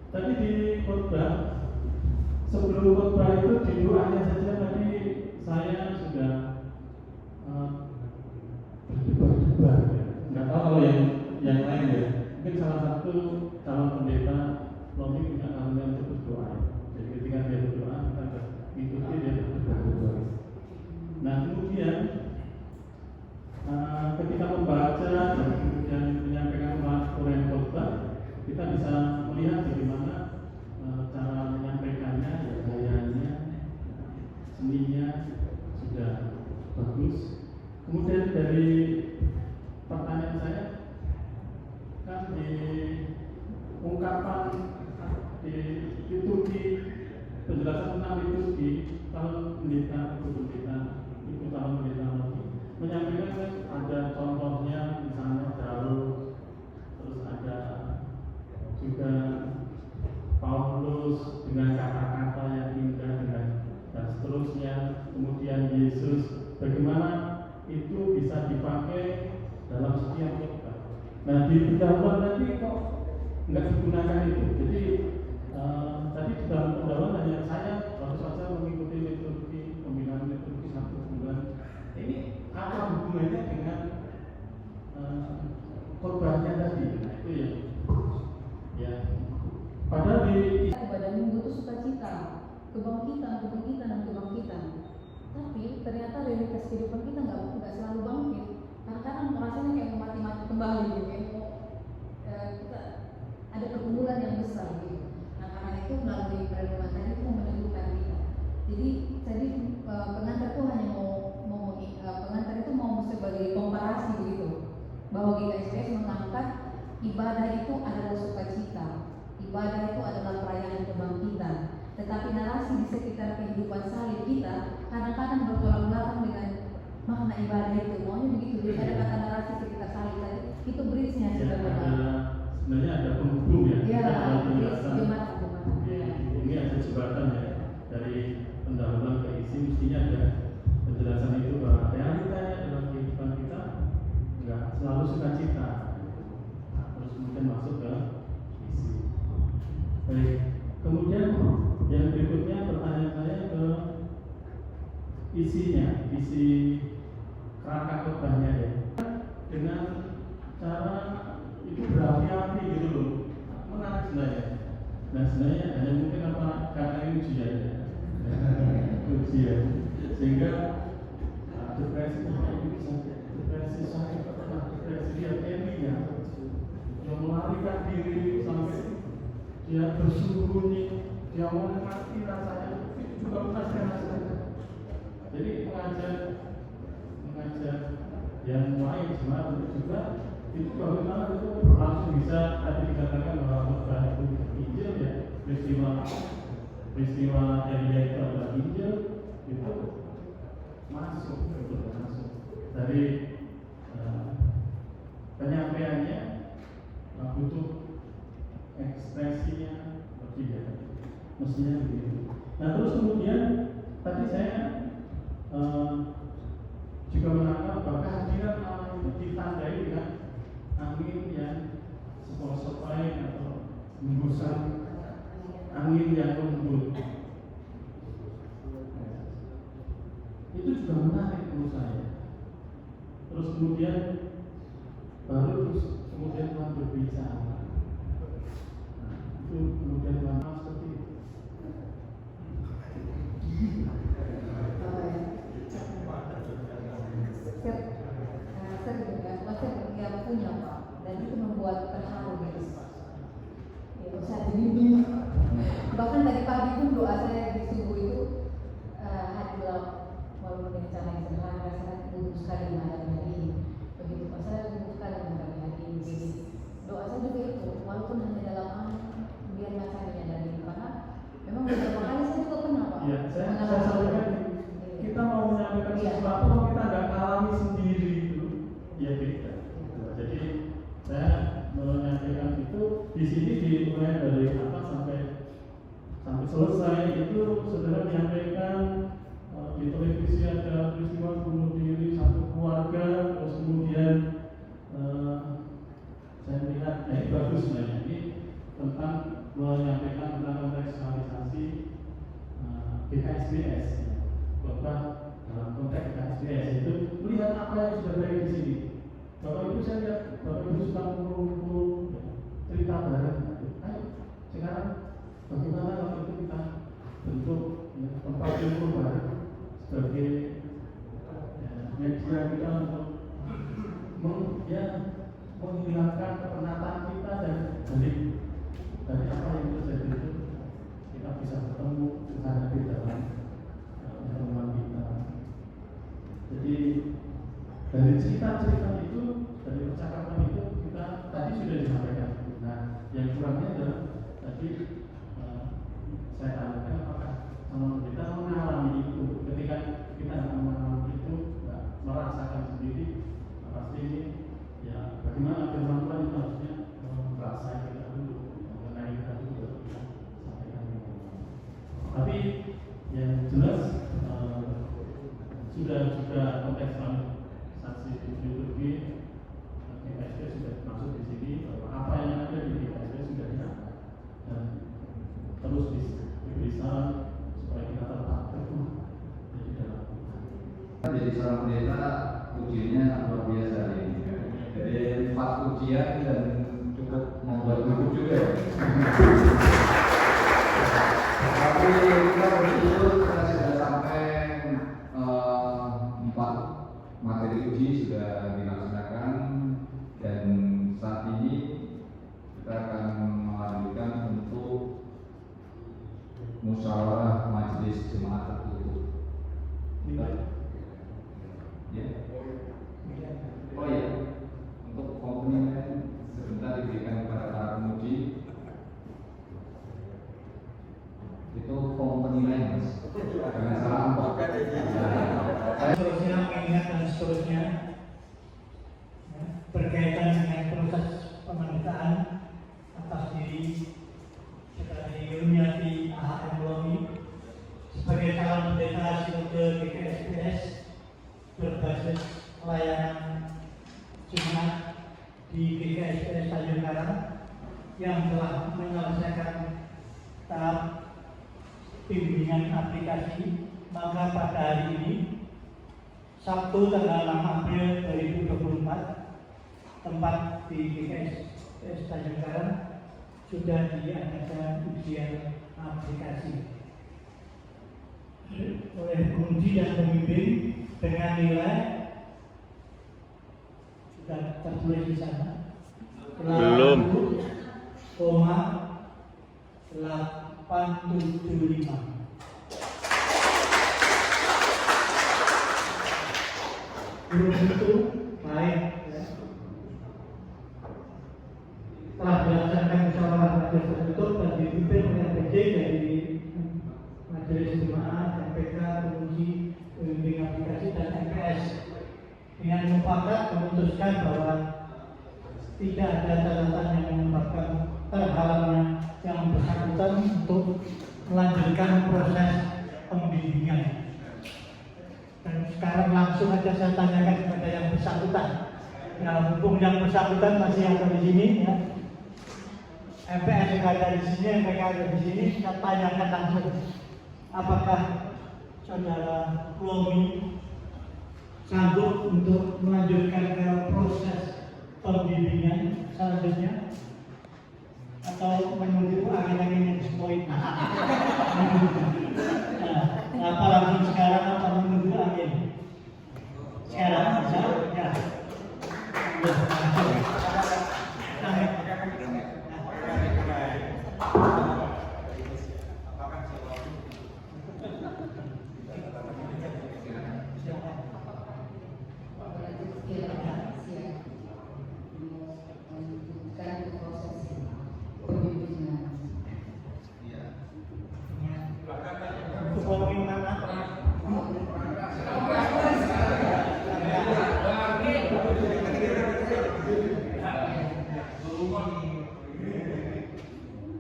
Tadi di khotbah, sebelum khotbah itu di doanya saja tadi saya sudah berdebar-debar ya. Nggak tahu kalau yang lain ya. Mungkin salah satu calon pendeta Lomi punya karunia untuk berdoa. Jadi ketika dia berdoa kita ikuti dia berdebar-debar. Nah kemudian ketika membaca dan kemudian menyampaikan uraian khotbah, kita bisa melihat bagaimana cara menyampaikannya, ya gayanya, seninya sudah bagus. Kemudian dari pertanyaan saya, kan di ungkapan di liturgi, penjelasan tentang liturgi tahun pendeta, ibu tahun pendeta lagi menyampaikan ada contohnya, misalnya Daud, terus ada juga Paulus dengan kata-kata yang indah dan seterusnya. Kemudian Yesus, bagaimana itu bisa dipakai dalam setiap khotbah. Nah di pendahuluan tadi kok nggak digunakan itu. Jadi tadi di dalam pendahuluan hanya saya baru saja mengikuti liturgi, pembinaan liturgi 1 bulan. Ini apa hubungannya dengan khotbahnya tadi? Nah itu ya. Padahal di ibadah Minggu itu sukacita, kebangkitan. Tapi ternyata realitas kehidupan kita nggak selalu bangkit. Kadang-kadang rasanya kayak mau mati-mati kembali gitu, kayak mau kita ada pergumulan yang besar gitu. Nah karena itu melalui perenungan tadi itu menentukan kita. Jadi tadi pengantar itu hanya pengantar itu mau sebagai komparasi begitu, bahwa GKSPS mengangkat ibadah itu adalah sukacita, ibadah itu adalah perayaan kebangkitan. Tetapi narasi di sekitar kehidupan salib kita kadang-kadang bertolak belakang dengan makna ibadah itu. Maunya begitu. Jadi ada kata narasi sekitar salib tadi, itu bridge-nya sebenarnya ada penghubung ya. Ya, jembatan. Ini ada jembatan ya dari pendahuluan ke isi, mestinya ada penjelasan itu bahwa realitanya dalam kehidupan kita nggak selalu sukacita. Nah, terus kemudian masuk ke isi. Baik, kemudian yang berikutnya pertanyaan saya ke isinya, isi kerangka khotbahnya ya. Dengan cara itu berapi-api gitu loh, menarik sebenarnya. Nah sebenarnya hanya mungkin apa karena ini ujian ya, ujian sehingga depresi bisa depresi sakit depresi dia eminya dia melarikan diri sampai dia bersembunyi, dia mau mati rasanya, itu juga pernah saya rasakan. Jadi mengajar yang lain sebenarnya juga itu bagaimana itu langsung bisa tadi dikatakan bahwa khotbah itu Injil ya, peristiwa yang dia itu adalah Injil itu masuk dari penyampaiannya butuh ekspresinya lebih ya, mestinya begitu. Nah terus kemudian tadi saya juga menangkap bahwa kehadiran Allah itu ditandai dengan angin yang sepoi-sepoi atau hembusan angin yang lembut. Itu juga menarik menurut saya. Terus kemudian Tuhan berbicara. Nah, itu kemudian Tuhan seperti itu. Saya punya Pak, dan itu membuat terharu gitu. Ya, saya jadi bahkan tadi pagi pun doa saya di subuh itu hadilah walaupun dengan cara yang sederhana, saya butuh sekali menghadapi hari ini. Begitu Pak, saya butuh sekali menghadapi hari ini. Jadi doa saya juga itu, walaupun hanya dalam angin, biarlah saya menyadari karena memang beberapa kali saya juga pernah Pak. Ya, saya sampaikan kita mau menyampaikan sesuatu kalau kita nggak alami sendiri itu, ya beda. Jadi saya menyampaikan itu di sini dimulai dari atas sampai selesai itu saudara menyampaikan di televisi ada peristiwa bunuh diri satu keluarga, terus kemudian saya melihat ini bagus sebenarnya ini tentang menyampaikan tentang kontekstualisasi BKSBS, bahwa dalam konteks BKSBS itu melihat apa yang sudah terjadi di sini. Bapak Ibu, saya lihat Bapak Ibu suka mengumpul cerita bareng. Ayo sekarang bagaimana waktu itu kita bentuk tempat ilmu bareng sebagai media kita untuk menghilangkan kepenatan kita dan dari apa yang terjadi itu kita bisa bertemu secara di dalam pertemuan kita. Jadi dari cerita-cerita itu, dari percakapan itu kita tadi sudah disampaikan. Nah, yang kurangnya adalah tadi saya tanyakan apakah sama kita mengalami itu. Ketika kita mengalami itu, merasakan sendiri, pasti ini ya bagaimana firman Tuhan itu harusnya merasa kita dulu, mengenai kita dulu baru kita sampaikan. Tapi yang jelas sudah juga kontekstual saksi liturgi GKSP sudah masuk di sini, bahwa apa yang ada di GKSP sudah diangkat dan terus diberi saran supaya kita tetap teguh di dalam. Jadi seorang pendeta ujiannya luar biasa ini. Jadi 4 ujian dan cukup membuat gugup juga ya. Tapi kita bersyukur kita sudah sampai 4 materi uji sudah dilaksanakan, dan saat ini kita akan melanjutkan untuk musyawarah majelis jemaat tertutup. Ya. Oh ya, untuk komponen sebentar diberikan kepada para penguji. Itu komponen mas, jangan salah amplop. Seterusnya mengingat dan seterusnya berkaitan dengan proses pemeriksaan atas diri Saudari Yuniati AHM Lomi sebagai calon pendeta Sinode GKSBS berbasis pelayanan Jumat di GKSBS Tanjung Karang yang telah menyelesaikan tahap bimbingan aplikasi. Maka pada hari ini Sabtu tanggal 6 April 2024 tempat di GKSBS Tanjung Karang sudah diadakan ujian aplikasi oleh penguji dan pembimbing dengan nilai sudah tertulis di sana belum 875. Belum itu baik ya. Telah dilaksanakan musyawarah majelis tertutup dan dipimpin oleh PJ dari Majelis Jemaat, MPK, penguji, pembimbing aplikasi dan MPS dengan mufakat memutuskan bahwa tidak ada catatan yang menyebabkan terhalangnya yang bersangkutan untuk melanjutkan proses pembimbingan. Dan sekarang langsung aja saya tanyakan kepada yang bersangkutan. Nah, mumpung yang bersangkutan masih ada di sini, ya. MPS juga ada di sini, MPK ada di sini. Saya tanyakan langsung, apakah Saudara Lomi sanggup untuk melanjutkan ke proses pembimbingan selanjutnya, atau menunggu angin-angin yang sepoin? Apa langsung sekarang atau menunggu angin? Sekarang bisa? Ya.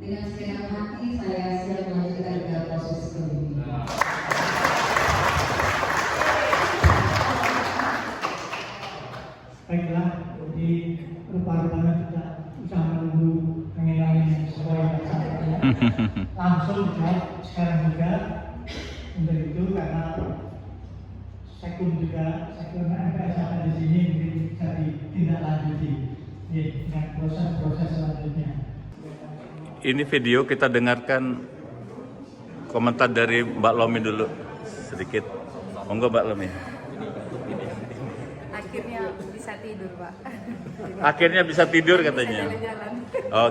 Dengan segenap hati saya siap melanjutkan ke proses pembimbingan. Baiklah, jadi rupa-rupanya kita bisa menunggu angin-angin sesuai dengan langsung dijawab sekarang juga. Untuk itu karena sekun MPS ada di sini mungkin bisa ditindaklanjuti dengan proses-proses selanjutnya. Ini video kita dengarkan komentar dari Mbak Lomi dulu sedikit. Monggo Mbak Lomi. Akhirnya bisa tidur, Pak. Akhirnya bisa tidur katanya. Bisa jalan-jalan.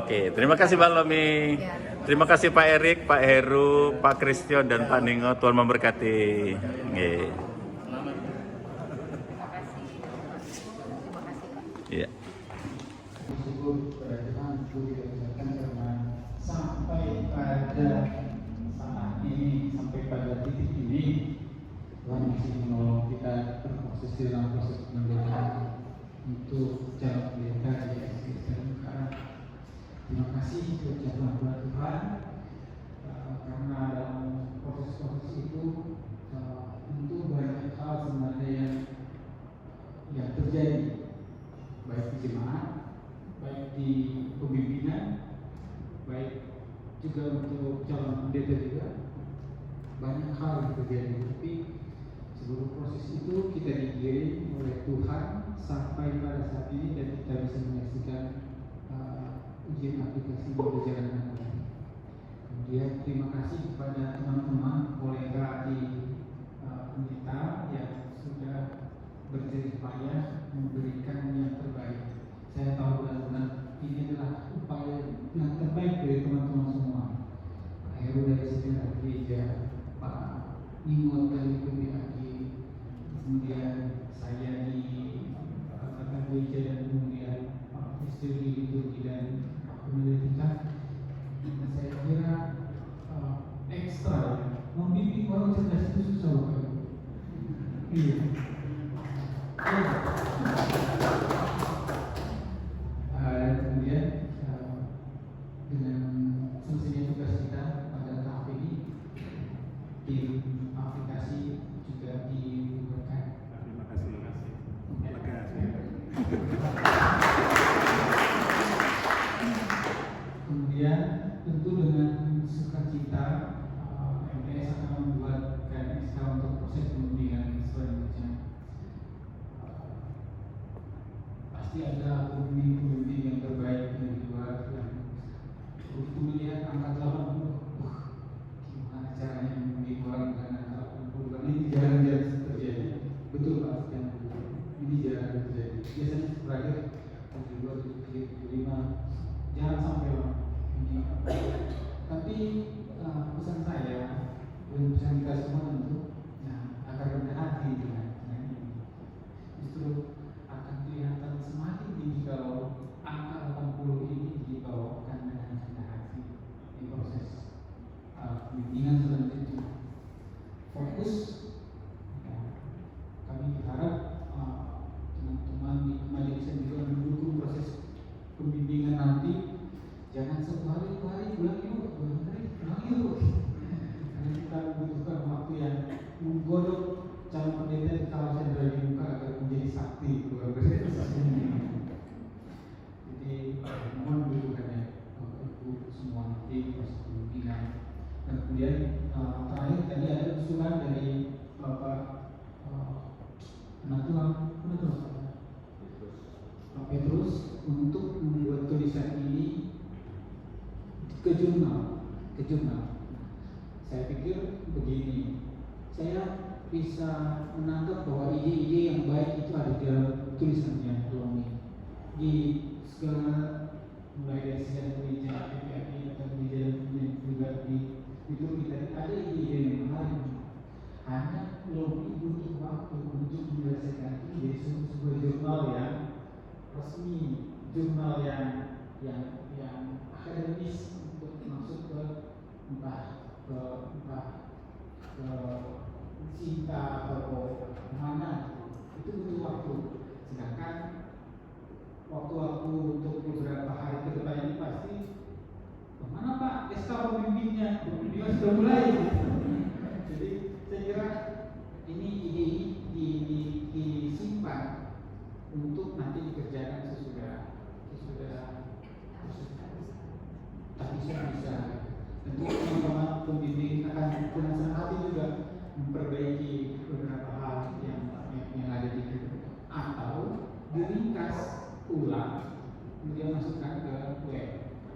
Oke, terima kasih Mbak Lomi. Ya. Terima kasih Pak Erik, Pak Heru, Pak Kristio dan Pak Ningo. Tuhan memberkati. Nggih. Terima kasih. Terima kasih, Pak. Iya. Bersyukur kepada Tuhan karena sampai pada saat ini, sampai pada titik ini Tuhan masih menolong kita berproses dalam proses pendeta untuk jalan pendeta di SKSM Karang. Terima kasih ucapan buat Tuhan karena dalam proses-proses itu tentu banyak hal sebenarnya yang terjadi baik di jemaat, baik di pemimpinan, baik juga untuk calon pendeta juga banyak hal yang terjadi. Tapi seluruh proses itu kita digiring oleh Tuhan sampai pada saat ini dan kita bisa menyaksikan ujian aplikasi berjalan dengan baik. Kemudian terima kasih kepada teman-teman kolega di pendeta yang sudah berjerih payah memberikan yang terbaik. Saya tahu benar-benar ini adalah upaya yang terbaik dari teman-teman semua. Pak Heru dari sejarah gereja, Pak Ningo dari PBAG, kemudian saya di Kata Gereja dan kemudian Pak Kristio di liturgi dan penelitian. Saya kira ekstra ya, membimbing orang cerdas itu susah Pak. Iya. Kemudian dengan selesainya tugas kita pada tahap ini, tim aplikasi juga dibubarkan. Terima kasih. Lega. Kemudian tentu dengan sukacita MPS akan membuatkan SK untuk proses pembimbingan selanjutnya. Pasti ada pembimbing yang terbaik dari luar yang begitu melihat angka 80, gimana caranya membimbing orang dengan angka 80? Ini jarang-jarang terjadi. Betul Pak, ini jarang terjadi. Biasanya terakhir 72, 73, 75 jangan sampai lah. Tapi pesan saya dan pesan kita semua tentu, agar rendah hati dengan ini. Justru akan kelihatan semakin tinggi kalau angka 80 ini dibawakan dengan rendah hati di proses pembimbingan selanjutnya. Fokus, kami berharap teman-teman di majelis juga mendukung proses pembimbingan nanti. Jangan satu hari, 2 hari, bulan yuk, karena kita membutuhkan waktu yang menggodok calon pendeta di kawasan dari muka agar menjadi sakti keluarga ini. Jadi mohon dukungannya untuk semua nanti proses pembimbingan. Dan kemudian terakhir tadi ada usulan dari Bapak Pak Petrus untuk membuat tulisan ini ke jurnal. Saya pikir begini, saya bisa menangkap bahwa ide-ide yang baik itu ada di dalam tulisannya Lomi. Di segala mulai dari sejarah gereja, PPAG atau gereja yang juga di itu kita ada ide-ide yang menarik. Hanya Lomi butuh waktu untuk menyelesaikan itu jadi sebuah jurnal yang resmi, jurnal yang akademis untuk masuk ke entah ke cinta atau mana itu butuh waktu. Sedangkan waktu-waktu untuk beberapa hari ke depan ini pasti kemana Pak SK pembimbingnya? Pembimbingan sudah mulai. Jadi saya kira ini ide disimpan untuk nanti dikerjakan sesudah bisa dengan senang hati juga memperbaiki beberapa hal yang ada di situ, atau diringkas ulang kemudian masukkan ke web.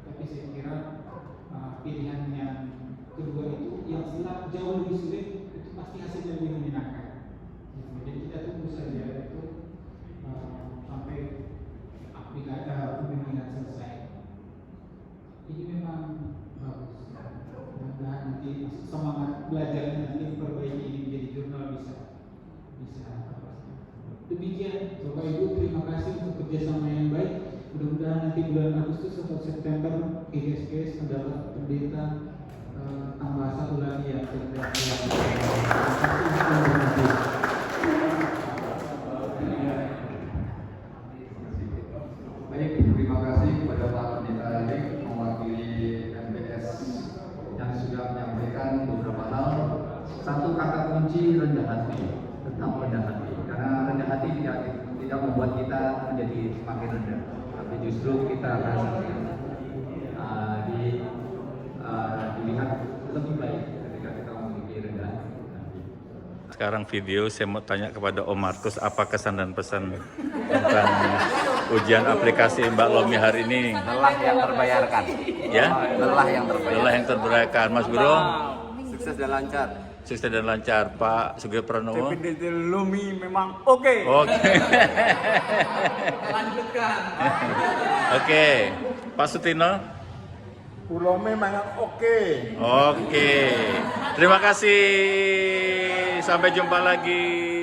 Tapi saya kira pilihan yang kedua itu yang jauh lebih sulit, itu pasti hasilnya lebih menyenangkan. Jadi kita tunggu saja itu sampai pembimbingan selesai. Ini memang bagus. Mudah-mudahan nanti semangat belajarnya nanti memperbaiki ini menjadi jurnal bisa. Demikian, Bapak Ibu, terima kasih untuk kerjasama yang baik. Mudah-mudahan nanti bulan Agustus atau September GSPS mendapat pendeta tambah satu lagi ya. Baik, terima kasih kepada Pak Pendeta Erik mewakili MPS yang sudah menyampaikan beberapa hal. Satu kata kunci, rendah hati, tetap rendah hati. Karena rendah hati tidak membuat kita menjadi semakin rendah, tapi justru kita akan dilihat lebih baik ketika kita memiliki rendah hati. Sekarang video saya mau tanya kepada Om Markus, apa kesan dan pesan tentang ujian aplikasi Mbak Lomi hari ini? Lelah yang terbayarkan. Ya? Lelah yang terbayarkan. Lelah yang terbayarkan. Mas Bro? Sukses dan lancar. Sukses dan lancar. Pak Sugio Pranowo? TPDT Lomi memang oke. Oke. Lanjutkan. Oke. Pak Sutino? Pulau memang oke. Oke. Terima kasih. Sampai jumpa lagi.